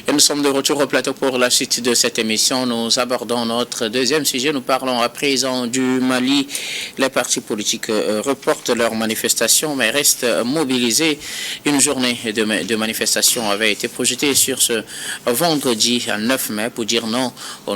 Et nous sommes de retour au plateau pour la suite de cette émission. Nous abordons notre deuxième sujet. Nous parlons à présent du Mali. Les partis politiques reportent leurs manifestations, mais restent mobilisés. Une journée de manifestation avait été projetée sur ce vendredi 9 mai pour dire non aux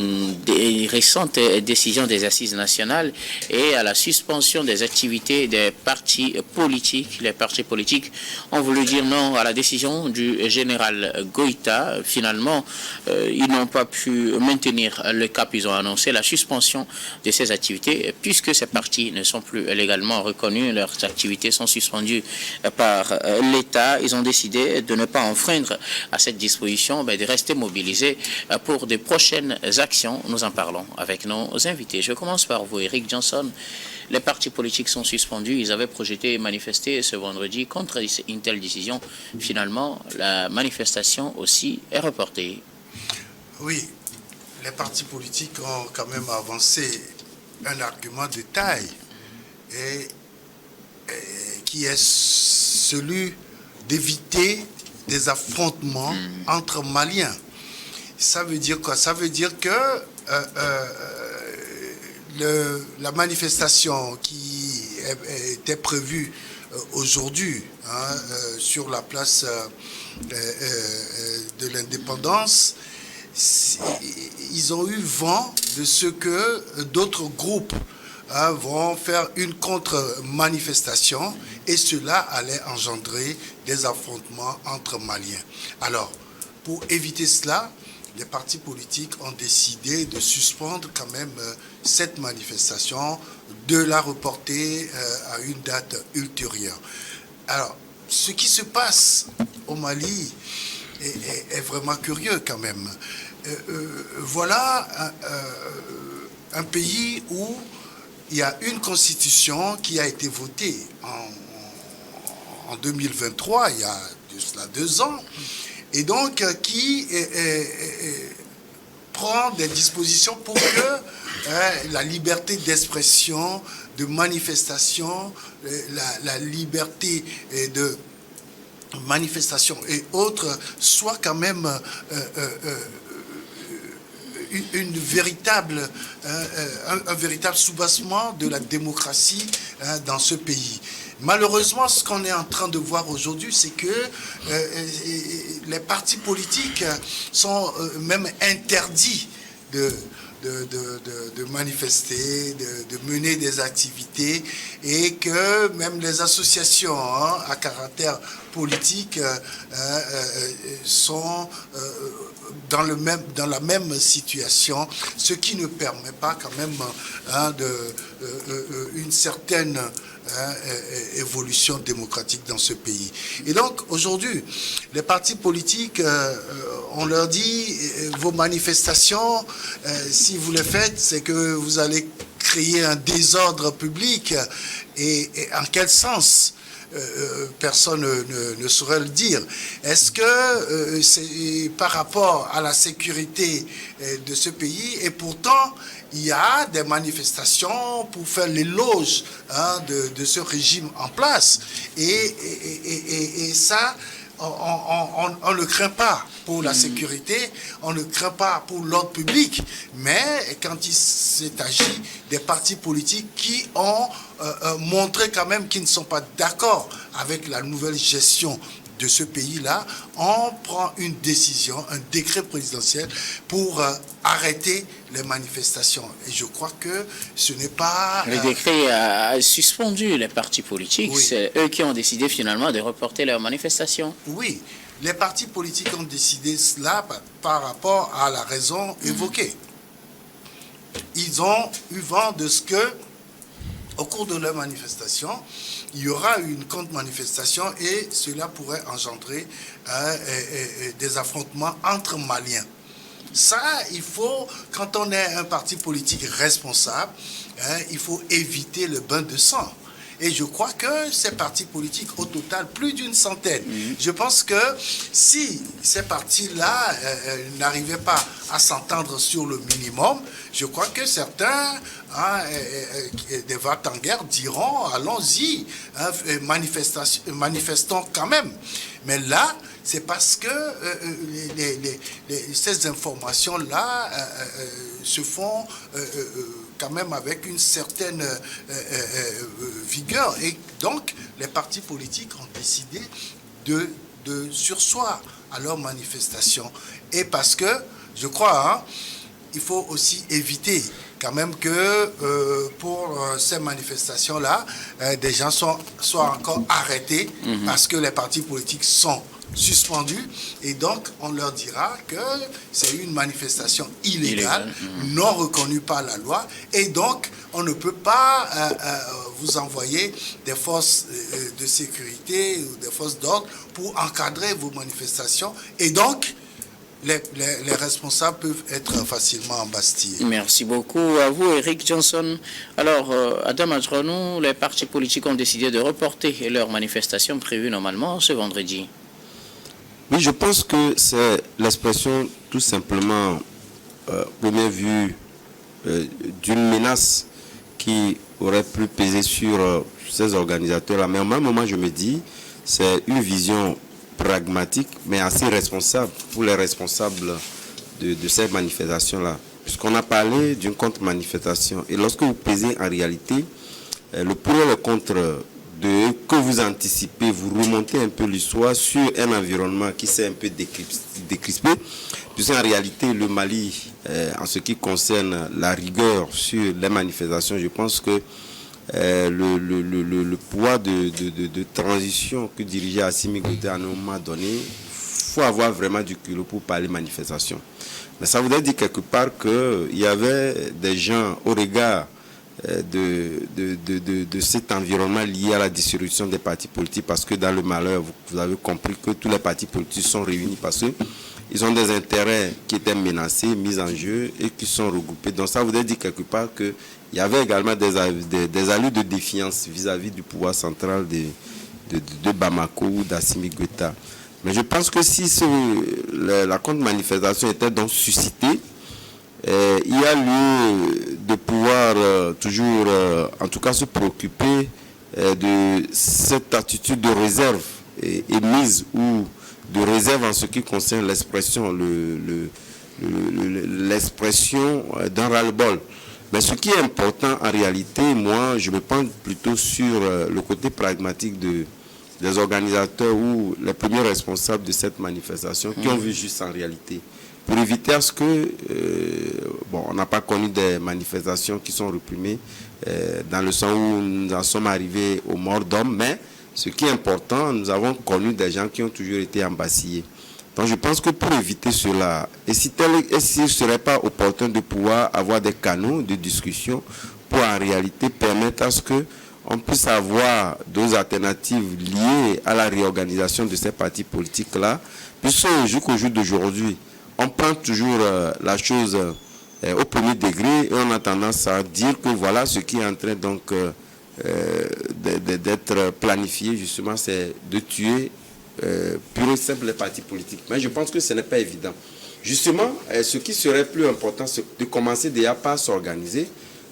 récentes décisions des assises nationales et à la suspension des activités des partis politiques. Les partis politiques ont voulu dire non à la décision du général Goïta. Finalement, ils n'ont pas pu maintenir le cap. Ils ont annoncé la suspension de ces activités puisque ces partis ne sont plus légalement reconnus. Leurs activités sont suspendues par l'État. Ils ont décidé de ne pas enfreindre à cette disposition, mais de rester mobilisés pour de prochaines actions. Nous en parlons avec nos invités. Je commence par vous, Eric Johnson. Les partis politiques sont suspendus. Ils avaient projeté manifester ce vendredi contre une telle décision. Finalement, la manifestation aussi est reportée. Oui, les partis politiques ont quand même avancé un argument de taille qui est celui d'éviter des affrontements entre Maliens. Ça veut dire quoi? Ça veut dire que la manifestation qui était prévue aujourd'hui sur la place de l'indépendance, ils ont eu vent de ce que d'autres groupes vont faire une contre-manifestation et cela allait engendrer des affrontements entre Maliens. Alors, pour éviter cela, les partis politiques ont décidé de suspendre quand même cette manifestation, de la reporter à une date ultérieure. Alors, ce qui se passe au Mali est vraiment curieux quand même. Voilà un pays où il y a une constitution qui a été votée en 2023, il y a de cela 2 ans, et donc qui prend des dispositions pour que la liberté d'expression, de manifestation, la liberté de manifestation et autres soit quand même un véritable soubassement de la démocratie dans ce pays. Malheureusement, ce qu'on est en train de voir aujourd'hui, c'est que les partis politiques sont même interdits de manifester, de mener des activités et que même les associations à caractère politique sont dans la même situation, ce qui ne permet pas quand même une certaine évolution démocratique dans ce pays. Et donc aujourd'hui, les partis politiques, on leur dit vos manifestations, si vous les faites, c'est que vous allez créer un désordre public. Et en quel sens? Personne ne saurait le dire. Est-ce que c'est par rapport à la sécurité de ce pays? Et pourtant, il y a des manifestations pour faire l'éloge de ce régime en place. Et ça, on ne craint pas pour la sécurité, on ne craint pas pour l'ordre public, mais quand il s'est agi des partis politiques qui ont montré quand même qu'ils ne sont pas d'accord avec la nouvelle gestion de ce pays-là, on prend une décision, un décret présidentiel pour arrêter les manifestations. Et je crois que ce n'est pas... Le décret a suspendu les partis politiques. Oui. C'est eux qui ont décidé finalement de reporter leurs manifestations. Oui, les partis politiques ont décidé cela par rapport à la raison évoquée. Ils ont eu vent de ce que, au cours de leur manifestation, il y aura une contre-manifestation et cela pourrait engendrer des affrontements entre Maliens. Ça, il faut, quand on est un parti politique responsable, il faut éviter le bain de sang. Et je crois que ces partis politiques, au total, plus d'une centaine, je pense que si ces partis-là n'arrivaient pas à s'entendre sur le minimum, je crois que certains, des va-t-en-guerre, diront, allons-y, manifestons quand même. Mais là, c'est parce que ces informations-là se font quand même avec une certaine vigueur. Et donc, les partis politiques ont décidé de surseoir à leurs manifestations. Et parce que, je crois, il faut aussi éviter quand même que pour ces manifestations-là, des gens soient encore arrêtés parce que les partis politiques sont suspendus, et donc on leur dira que c'est une manifestation illégale, non reconnue par la loi, et donc on ne peut pas vous envoyer des forces de sécurité ou des forces d'ordre pour encadrer vos manifestations, et donc les responsables peuvent être facilement embastillés. Merci beaucoup à vous, Eric Johnson. Alors, Adam Adronou, les partis politiques ont décidé de reporter leur manifestation prévue normalement ce vendredi. Oui, je pense que c'est l'expression tout simplement, première vue, d'une menace qui aurait pu peser sur ces organisateurs-là. Mais au même moment, je me dis, c'est une vision pragmatique, mais assez responsable pour les responsables de ces manifestations-là. Puisqu'on a parlé d'une contre-manifestation. Et lorsque vous pesez en réalité le pour et le contre que vous anticipez, vous remontez un peu l'histoire sur un environnement qui s'est un peu décrispé. Puisqu'en réalité, le Mali, en ce qui concerne la rigueur sur les manifestations, je pense que le poids de transition que dirigeait Assimi Goïta à un moment donné, il faut avoir vraiment du culot pour parler manifestation. Mais ça voudrait dire quelque part qu'il y avait des gens au regard de cet environnement lié à la dissolution des partis politiques, parce que dans le malheur, vous avez compris que tous les partis politiques sont réunis parce qu'ils ont des intérêts qui étaient menacés, mis en jeu et qui sont regroupés. Donc ça voudrait dire quelque part qu'il y avait également des allures de défiance vis-à-vis du pouvoir central de Bamako ou d'Assimi Goïta. Mais je pense que si la contre-manifestation était donc suscitée, il y a lieu de pouvoir toujours, en tout cas, se préoccuper de cette attitude de réserve émise ou de réserve en ce qui concerne l'expression, l'expression d'un ras-le-bol. Mais ce qui est important en réalité, moi, je me penche plutôt sur le côté pragmatique des organisateurs ou les premiers responsables de cette manifestation qui ont vu juste en réalité. Pour éviter à ce que, on n'a pas connu des manifestations qui sont réprimées dans le sens où nous en sommes arrivés aux morts d'hommes, mais ce qui est important, nous avons connu des gens qui ont toujours été embasillés. Donc je pense que pour éviter cela, et s'il ne serait pas opportun de pouvoir avoir des canaux de discussion pour en réalité permettre à ce que on puisse avoir d'autres alternatives liées à la réorganisation de ces partis politiques-là, puisque jusqu'au jour d'aujourd'hui, on prend toujours la chose au premier degré et on a tendance à dire que voilà ce qui est en train donc d'être planifié, justement, c'est de tuer pur et simple les partis politiques. Mais je pense que ce n'est pas évident. Justement, ce qui serait plus important, c'est de commencer déjà par s'organiser,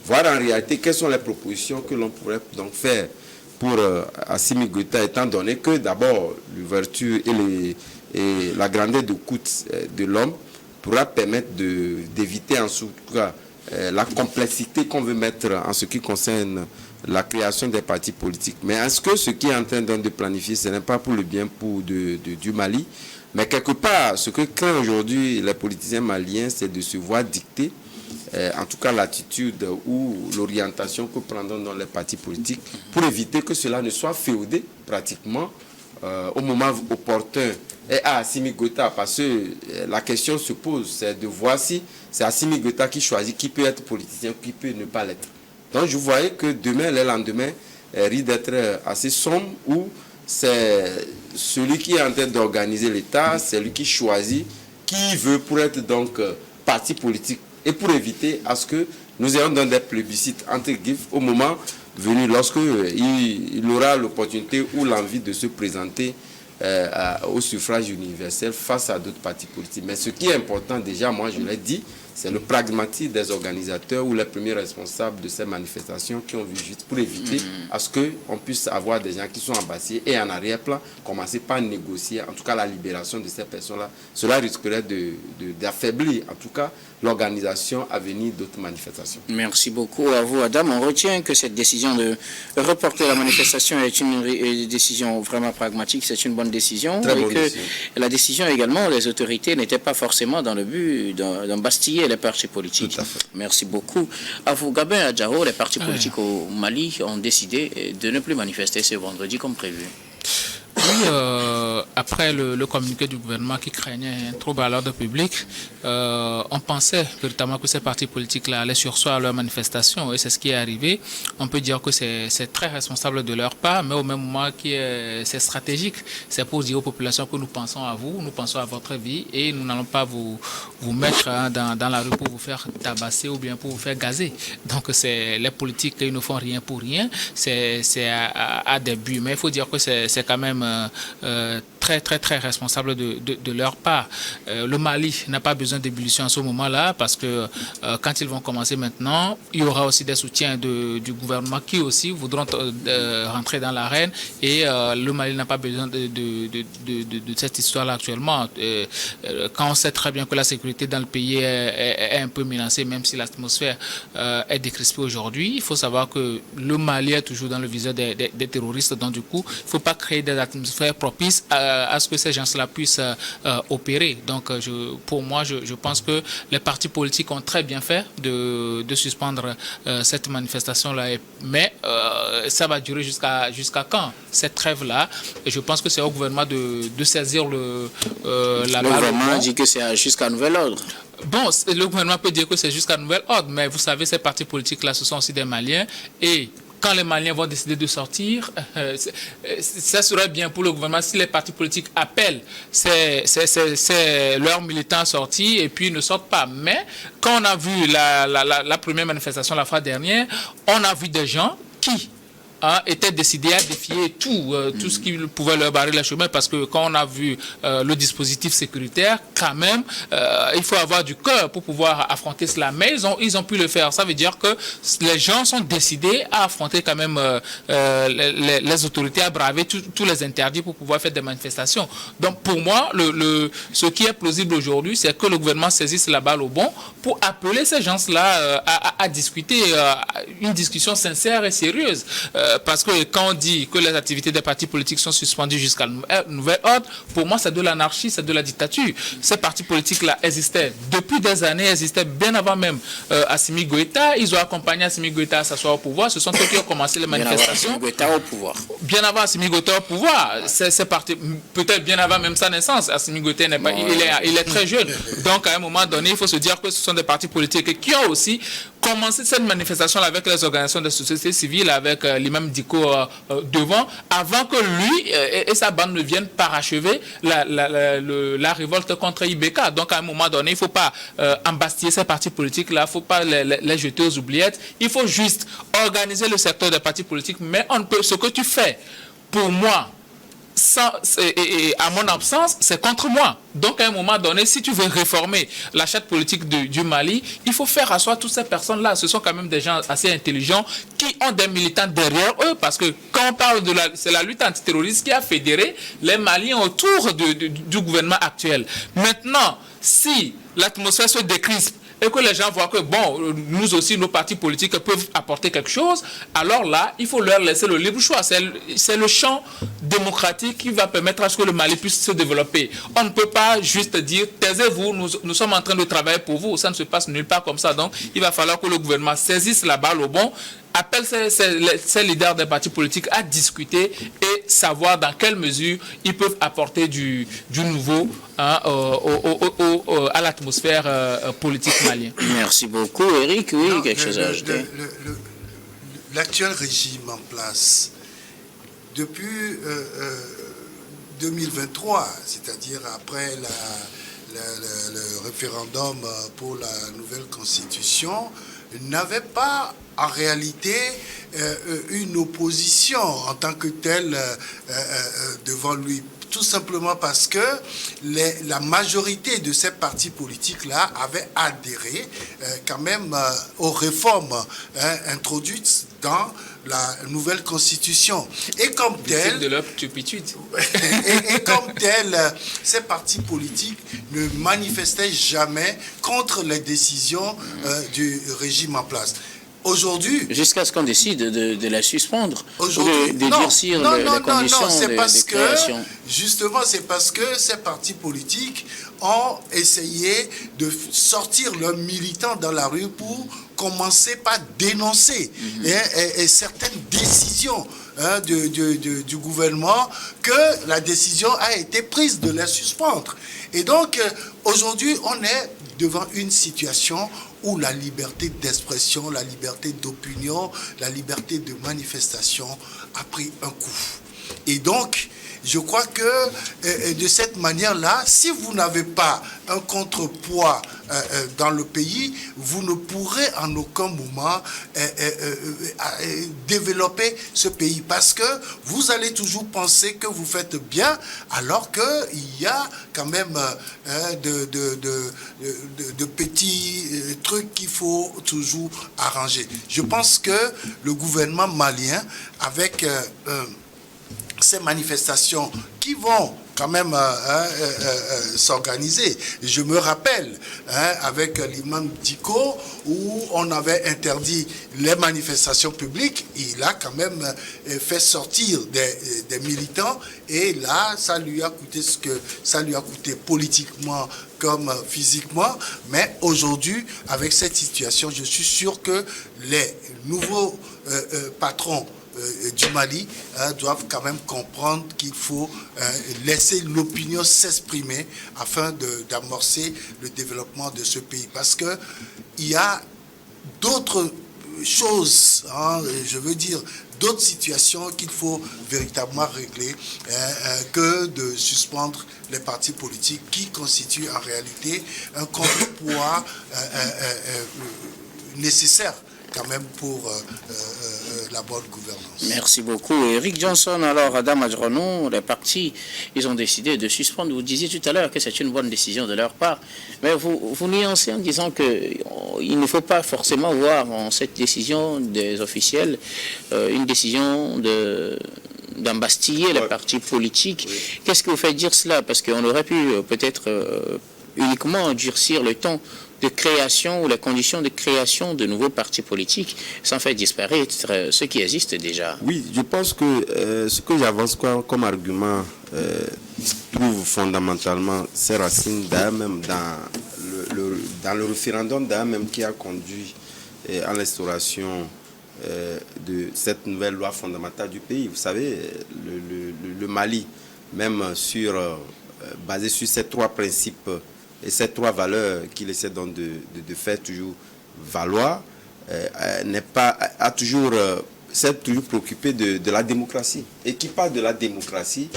voir en réalité quelles sont les propositions que l'on pourrait donc faire pour Assimi Goïta, étant donné que d'abord l'ouverture et la grandeur de coût de l'homme pourra permettre d'éviter en tout cas la complexité qu'on veut mettre en ce qui concerne la création des partis politiques. Mais est-ce que ce qui est en train de planifier, ce n'est pas pour le bien du Mali, mais quelque part, ce que craignent aujourd'hui les politiciens maliens, c'est de se voir dicter, en tout cas l'attitude ou l'orientation que prendront dans les partis politiques, pour éviter que cela ne soit féodé pratiquement au moment opportun et à Assimi Goïta, parce que la question se pose, c'est de voir si c'est Assimi Goïta qui choisit qui peut être politicien, qui peut ne pas l'être. Donc je voyais que demain, le lendemain, risque d'être assez sombre, où c'est celui qui est en train d'organiser l'État, c'est lui qui choisit qui veut pour être donc parti politique, et pour éviter à ce que nous ayons dans des plébiscites entre guillemets au moment venu, lorsque il aura l'opportunité ou l'envie de se présenter au suffrage universel face à d'autres partis politiques. Mais ce qui est important déjà, moi je l'ai dit, c'est le pragmatisme des organisateurs ou les premiers responsables de ces manifestations qui ont vu juste pour éviter à ce qu'on puisse avoir des gens qui sont embassés et en arrière-plan, commencer par négocier, en tout cas la libération de ces personnes-là. Cela risquerait d'affaiblir, en tout cas, l'organisation à venir d'autres manifestations. Merci beaucoup à vous, Adam. On retient que cette décision de reporter la manifestation est une décision vraiment pragmatique, c'est une bonne décision. Très et bonne que décision. la décision également des autorités n'était pas forcément dans le but d'embastiller les partis politiques. Tout à fait. Merci beaucoup. À vous, Gabin Adjaro, les partis politiques au Mali ont décidé de ne plus manifester ce vendredi comme prévu. Oui, après le communiqué du gouvernement qui craignait un trouble à l'ordre public, on pensait véritablement que ces partis politiques-là allaient surseoir à leur manifestation et c'est ce qui est arrivé. On peut dire que c'est très responsable de leur part, mais au même moment c'est stratégique. C'est pour dire aux populations que nous pensons à vous, nous pensons à votre vie et nous n'allons pas vous mettre dans la rue pour vous faire tabasser ou bien pour vous faire gazer. Donc les politiques, ils ne font rien pour rien, c'est à des buts. Mais il faut dire que c'est quand même très responsable de leur part. Le Mali n'a pas besoin d'ébullition à ce moment-là parce que quand ils vont commencer maintenant, il y aura aussi des soutiens du gouvernement qui aussi voudront rentrer dans l'arène et le Mali n'a pas besoin de cette histoire-là actuellement. Quand on sait très bien que la sécurité dans le pays est un peu menacée, même si l'atmosphère est décrispée aujourd'hui, il faut savoir que le Mali est toujours dans le viseur des terroristes, donc du coup, il ne faut pas créer des atmosphères propices à ce que ces gens-là puissent opérer. Donc, pour moi, je pense que les partis politiques ont très bien fait de suspendre cette manifestation-là. Mais ça va durer jusqu'à quand, cette trêve-là? Et je pense que c'est au gouvernement de saisir la balle. Le gouvernement dit que c'est jusqu'à nouvel ordre. Bon, le gouvernement peut dire que c'est jusqu'à nouvel ordre, mais vous savez, ces partis politiques-là, ce sont aussi des Maliens. Et quand les Maliens vont décider de sortir, ça serait bien pour le gouvernement si les partis politiques appellent leurs militants sortis et puis ne sortent pas. Mais quand on a vu la première manifestation la fois dernière, on a vu des gens qui étaient décidés à défier tout ce qui pouvait leur barrer le chemin parce que quand on a vu le dispositif sécuritaire, quand même, il faut avoir du cœur pour pouvoir affronter cela. Mais ils ont pu le faire. Ça veut dire que les gens sont décidés à affronter quand même les autorités, à braver tous les interdits pour pouvoir faire des manifestations. Donc pour moi, ce qui est plausible aujourd'hui, c'est que le gouvernement saisisse la balle au bon pour appeler ces gens-là à discuter, une discussion sincère et sérieuse. Parce que quand on dit que les activités des partis politiques sont suspendues jusqu'à nouvel ordre, pour moi, c'est de l'anarchie, c'est de la dictature. Ces partis politiques-là existaient depuis des années, existaient bien avant même Assimi Goïta. Ils ont accompagné Assimi Goïta à s'asseoir au pouvoir. Ce sont eux qui ont commencé les manifestations. Bien avant Assimi Goïta au pouvoir. C'est parti, peut-être bien avant même sa naissance. Assimi Goïta n'est pas, il est très jeune. Donc, à un moment donné, il faut se dire que ce sont des partis politiques qui ont aussi commencé cette manifestation avec les organisations de société civile, avec l'imam Diko devant, avant que lui et sa bande ne viennent parachever la révolte contre IBK. Donc à un moment donné, il ne faut pas embastiller ces partis politiques-là, il ne faut pas les jeter aux oubliettes. Il faut juste organiser le secteur des partis politiques, mais ce que tu fais, pour moi, à mon absence, c'est contre moi. Donc à un moment donné, si tu veux réformer la charte politique du Mali, il faut faire asseoir toutes ces personnes-là. Ce sont quand même des gens assez intelligents qui ont des militants derrière eux, parce que quand on parle c'est la lutte antiterroriste qui a fédéré les Maliens autour du gouvernement actuel. Maintenant, si l'atmosphère se décrispe et que les gens voient que, bon, nous aussi, nos partis politiques peuvent apporter quelque chose, alors là, il faut leur laisser le libre choix. C'est le champ démocratique qui va permettre à ce que le Mali puisse se développer. On ne peut pas juste dire, taisez-vous, nous sommes en train de travailler pour vous. Ça ne se passe nulle part comme ça. Donc, il va falloir que le gouvernement saisisse la balle au bon, appelle ces leaders des partis politiques à discuter et savoir dans quelle mesure ils peuvent apporter du nouveau à l'atmosphère politique malienne. Merci beaucoup, Eric. Oui, quelque chose à ajouter. L'actuel régime en place, depuis 2023, c'est-à-dire après le référendum pour la nouvelle constitution, n'avait pas en réalité une opposition en tant que telle devant lui. tout simplement parce que la majorité de ces partis politiques-là avaient adhéré quand même aux réformes introduites dans la nouvelle constitution. Et comme tel, de leur turpitude. et comme tel, ces partis politiques ne manifestaient jamais contre les décisions du régime en place. Aujourd'hui, jusqu'à ce qu'on décide de la suspendre, aujourd'hui, de durcir les conditions de création. Justement, c'est parce que ces partis politiques ont essayé de sortir leurs militants dans la rue pour commencer par dénoncer et certaines décisions du gouvernement, que la décision a été prise de les suspendre. Et donc, aujourd'hui, on est devant une situation où la liberté d'expression, la liberté d'opinion, la liberté de manifestation a pris un coup. Et donc, je crois que de cette manière-là, si vous n'avez pas un contrepoids dans le pays, vous ne pourrez en aucun moment développer ce pays, parce que vous allez toujours penser que vous faites bien, alors qu'il y a quand même de petits trucs qu'il faut toujours arranger. Je pense que le gouvernement malien, avec ces manifestations qui vont quand même s'organiser. Je me rappelle, avec l'imam Diko, où on avait interdit les manifestations publiques, il a quand même fait sortir des militants, et là, ça lui a coûté ce que ça lui a coûté politiquement comme physiquement. Mais aujourd'hui, avec cette situation, je suis sûr que les nouveaux patrons du Mali doivent quand même comprendre qu'il faut laisser l'opinion s'exprimer afin d'amorcer le développement de ce pays. Parce que il y a d'autres choses, je veux dire, d'autres situations qu'il faut véritablement régler que de suspendre les partis politiques qui constituent en réalité un contrepoids nécessaire quand même pour la bonne gouvernance. Merci beaucoup. Eric Johnson, alors Adam Adjrono, les partis, ils ont décidé de suspendre. Vous disiez tout à l'heure que c'est une bonne décision de leur part, mais vous nuancez en disant qu'il ne faut pas forcément voir en cette décision des officiels une décision d'embastiller les partis politiques. Oui. Qu'est-ce qui vous fait dire cela? Parce qu'on aurait pu peut-être uniquement durcir le ton de création ou les conditions de création de nouveaux partis politiques sans faire disparaître ceux qui existent déjà. Oui, je pense que ce que j'avance comme argument trouve fondamentalement ses racines d'ailleurs même dans le référendum d'ailleurs même qui a conduit à l'instauration de cette nouvelle loi fondamentale du pays. Vous savez, le Mali, même basé sur ces trois principes et ces trois valeurs qu'il essaie donc de faire toujours valoir, s'est toujours préoccupé de la démocratie. Et qui parle de la démocratie,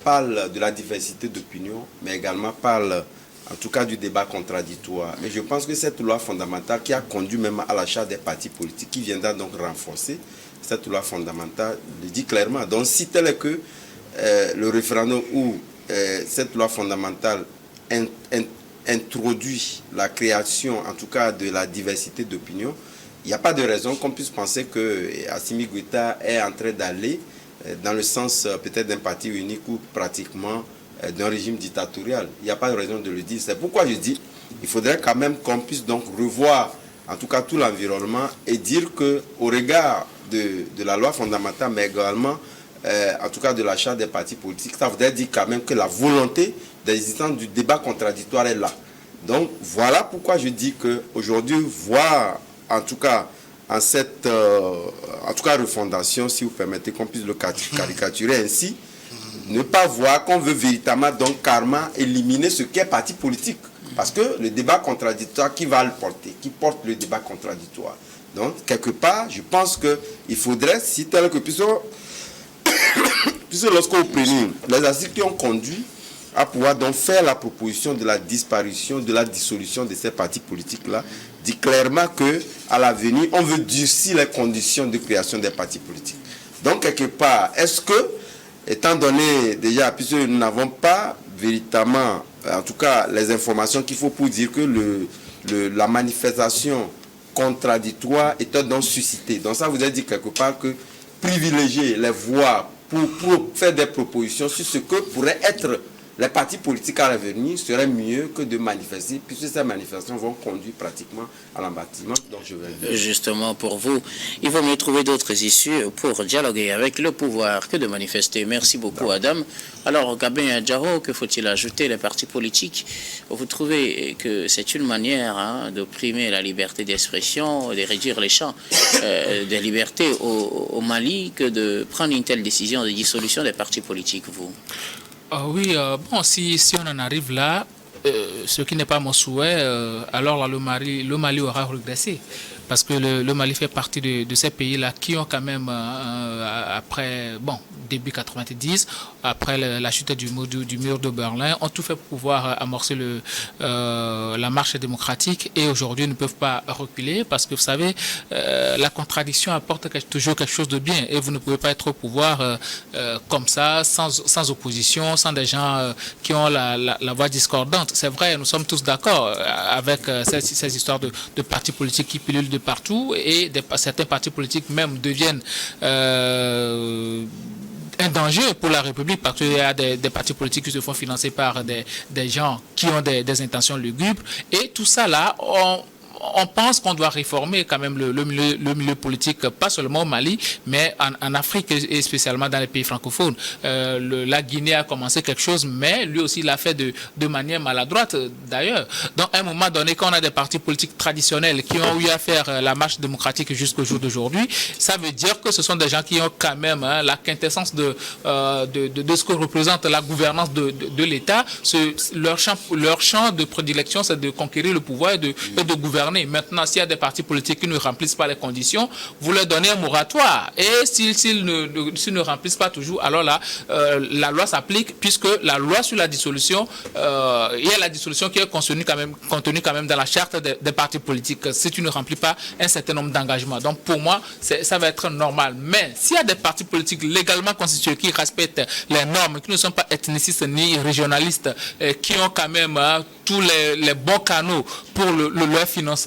parle de la diversité d'opinion, mais également parle en tout cas du débat contradictoire. Et je pense que cette loi fondamentale qui a conduit même à l'achat des partis politiques, qui viendra donc renforcer cette loi fondamentale, le dit clairement. Donc si tel est que le référendum ou cette loi fondamentale introduit la création, en tout cas, de la diversité d'opinion, il n'y a pas de raison qu'on puisse penser que Assimi Goïta est en train d'aller dans le sens peut-être d'un parti unique ou pratiquement d'un régime dictatorial. Il n'y a pas de raison de le dire. C'est pourquoi je dis qu'il faudrait quand même qu'on puisse donc revoir en tout cas tout l'environnement et dire qu'au regard de la loi fondamentale, mais également en tout cas de l'achat des partis politiques, ça voudrait dire quand même que la volonté d'existence du débat contradictoire est là. Donc voilà pourquoi je dis qu'aujourd'hui, voir en tout cas en cette refondation, si vous permettez qu'on puisse le caricaturer ainsi, ne pas voir qu'on veut véritablement donc carrément éliminer ce qu'est parti politique. Parce que le débat contradictoire, qui va le porter? Qui porte le débat contradictoire? Donc quelque part, je pense qu'il faudrait, si tel que puisque lorsqu'on prenait les assises qui ont conduit à pouvoir donc faire la proposition de la disparition, de la dissolution de ces partis politiques-là, dit clairement qu'à l'avenir, on veut durcir les conditions de création des partis politiques. Donc, quelque part, est-ce que étant donné déjà, puisque nous n'avons pas véritablement, en tout cas, les informations qu'il faut pour dire que la manifestation contradictoire était donc suscitée. Donc ça voudrait dire quelque part que privilégier les voix pour faire des propositions sur ce que pourraient être les partis politiques à l'avenir serait mieux que de manifester, puisque ces manifestations vont conduire pratiquement à l'embâtiment. Donc je vais... Justement, pour vous, il vaut mieux trouver d'autres issues pour dialoguer avec le pouvoir que de manifester. Merci beaucoup, Adam. Alors, Gabin Adjaro, que faut-il ajouter? Les partis politiques, vous trouvez que c'est une manière d'opprimer la liberté d'expression, de réduire les champs des libertés au Mali, que de prendre une telle décision de dissolution des partis politiques, vous? Oui, bon, si on en arrive là, ce qui n'est pas mon souhait, alors là, le Mali aura régressé. Parce que le Mali fait partie de ces pays-là qui ont quand même, après, bon, début 90, après la chute du mur de Berlin, ont tout fait pour pouvoir amorcer la marche démocratique et aujourd'hui ne peuvent pas reculer parce que vous savez, la contradiction apporte toujours quelque chose de bien et vous ne pouvez pas être au pouvoir comme ça, sans opposition, sans des gens qui ont la voix discordante. C'est vrai, nous sommes tous d'accord avec ces histoires de partis politiques qui pilulent de partout et certains partis politiques même deviennent un danger pour la République parce qu'il y a des partis politiques qui se font financer par des gens qui ont des intentions lugubres et tout ça là, on pense qu'on doit réformer quand même le milieu politique, pas seulement au Mali, mais en Afrique et spécialement dans les pays francophones. La Guinée a commencé quelque chose, mais lui aussi l'a fait de manière maladroite d'ailleurs. Donc à un moment donné, quand on a des partis politiques traditionnels qui ont eu à faire la marche démocratique jusqu'au jour d'aujourd'hui, ça veut dire que ce sont des gens qui ont quand même la quintessence de ce que représente la gouvernance de l'État. Leur champ de prédilection, c'est de conquérir le pouvoir et de gouverner. Maintenant, s'il y a des partis politiques qui ne remplissent pas les conditions, vous leur donnez un moratoire. Et s'ils ne remplissent pas toujours, alors là, la loi s'applique puisque la loi sur la dissolution, il y a la dissolution qui est contenue quand même dans la charte des partis politiques si tu ne remplis pas un certain nombre d'engagements. Donc pour moi, ça va être normal. Mais s'il y a des partis politiques légalement constitués qui respectent les normes, qui ne sont pas ethnicistes ni régionalistes, qui ont quand même tous les bons canaux pour leur financement,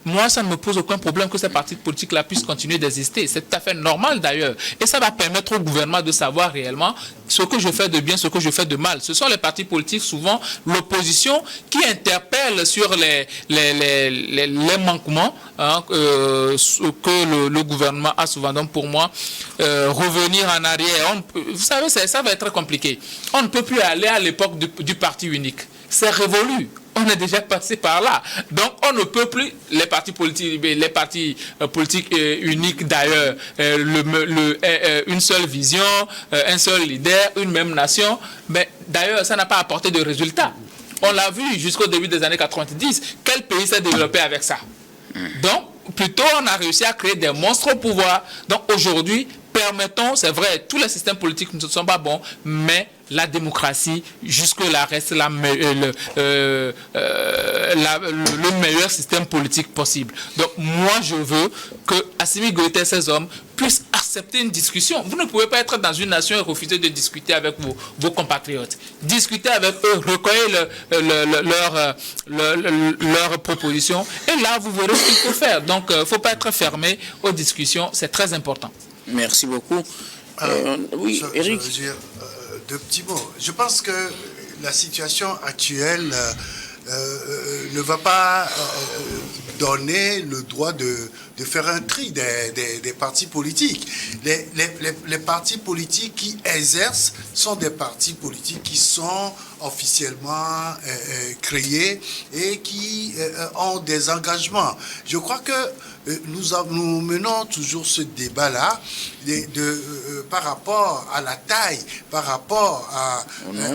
moi, ça ne me pose aucun problème que ces partis politiques-là puissent continuer d'exister. C'est tout à fait normal d'ailleurs. Et ça va permettre au gouvernement de savoir réellement ce que je fais de bien, ce que je fais de mal. Ce sont les partis politiques, souvent l'opposition, qui interpellent sur les manquements que le gouvernement a souvent. Donc pour moi, revenir en arrière, vous savez, ça va être compliqué. On ne peut plus aller à l'époque du parti unique. C'est révolu. On est déjà passé par là. Donc, on ne peut plus, les partis politiques uniques d'ailleurs, une seule vision, un seul leader, une même nation. Mais d'ailleurs, ça n'a pas apporté de résultats. On l'a vu jusqu'au début des années 90. Quel pays s'est développé avec ça? Donc, plutôt, on a réussi à créer des monstres au pouvoir. Donc, aujourd'hui, permettons, c'est vrai, tous les systèmes politiques ne sont pas bons, mais la démocratie, jusque-là, reste le meilleur système politique possible. Donc, moi, je veux que Assimi Goïta et ses hommes puissent accepter une discussion. Vous ne pouvez pas être dans une nation et refuser de discuter avec vos compatriotes. Discuter avec eux, recueillir leurs propositions, et là, vous verrez ce qu'il faut faire. Donc, il ne faut pas être fermé aux discussions, c'est très important. Merci beaucoup. Oui, Eric. Je veux dire, deux petits mots. Je pense que la situation actuelle ne va pas donner le droit de faire un tri des partis politiques. Les partis politiques qui exercent sont des partis politiques qui sont officiellement créés et qui ont des engagements. Je crois que nous menons toujours ce débat-là par rapport à la taille, par rapport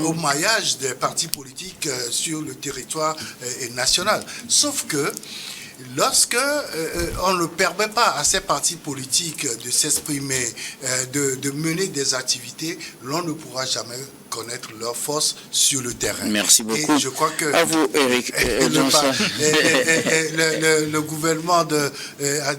au maillage des partis politiques sur le territoire national. Sauf que lorsque on ne permet pas à ces partis politiques de s'exprimer, de mener des activités, l'on ne pourra jamais connaître leurs forces sur le terrain. Merci beaucoup. Et je crois que à vous, Eric. Le gouvernement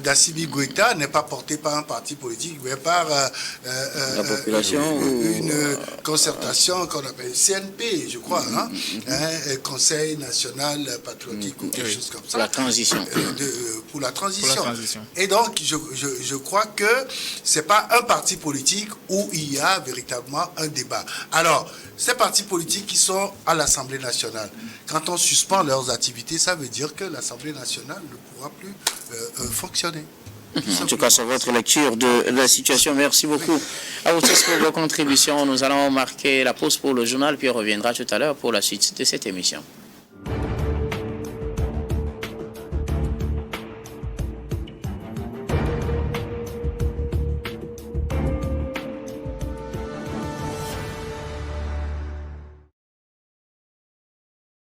d'Assimi Goïta n'est pas porté par un parti politique, mais par la population, une concertation qu'on appelle CNP, je crois, Conseil national patriotique ou quelque chose comme ça. Pour la transition. Pour la transition. Et donc, je crois que ce n'est pas un parti politique où il y a véritablement un débat. Alors, ces partis politiques qui sont à l'Assemblée nationale, quand on suspend leurs activités, ça veut dire que l'Assemblée nationale ne pourra plus fonctionner. En tout cas, c'est votre lecture de la situation. Merci beaucoup à vous tous pour vos contributions. Nous allons marquer la pause pour le journal, puis on reviendra tout à l'heure pour la suite de cette émission.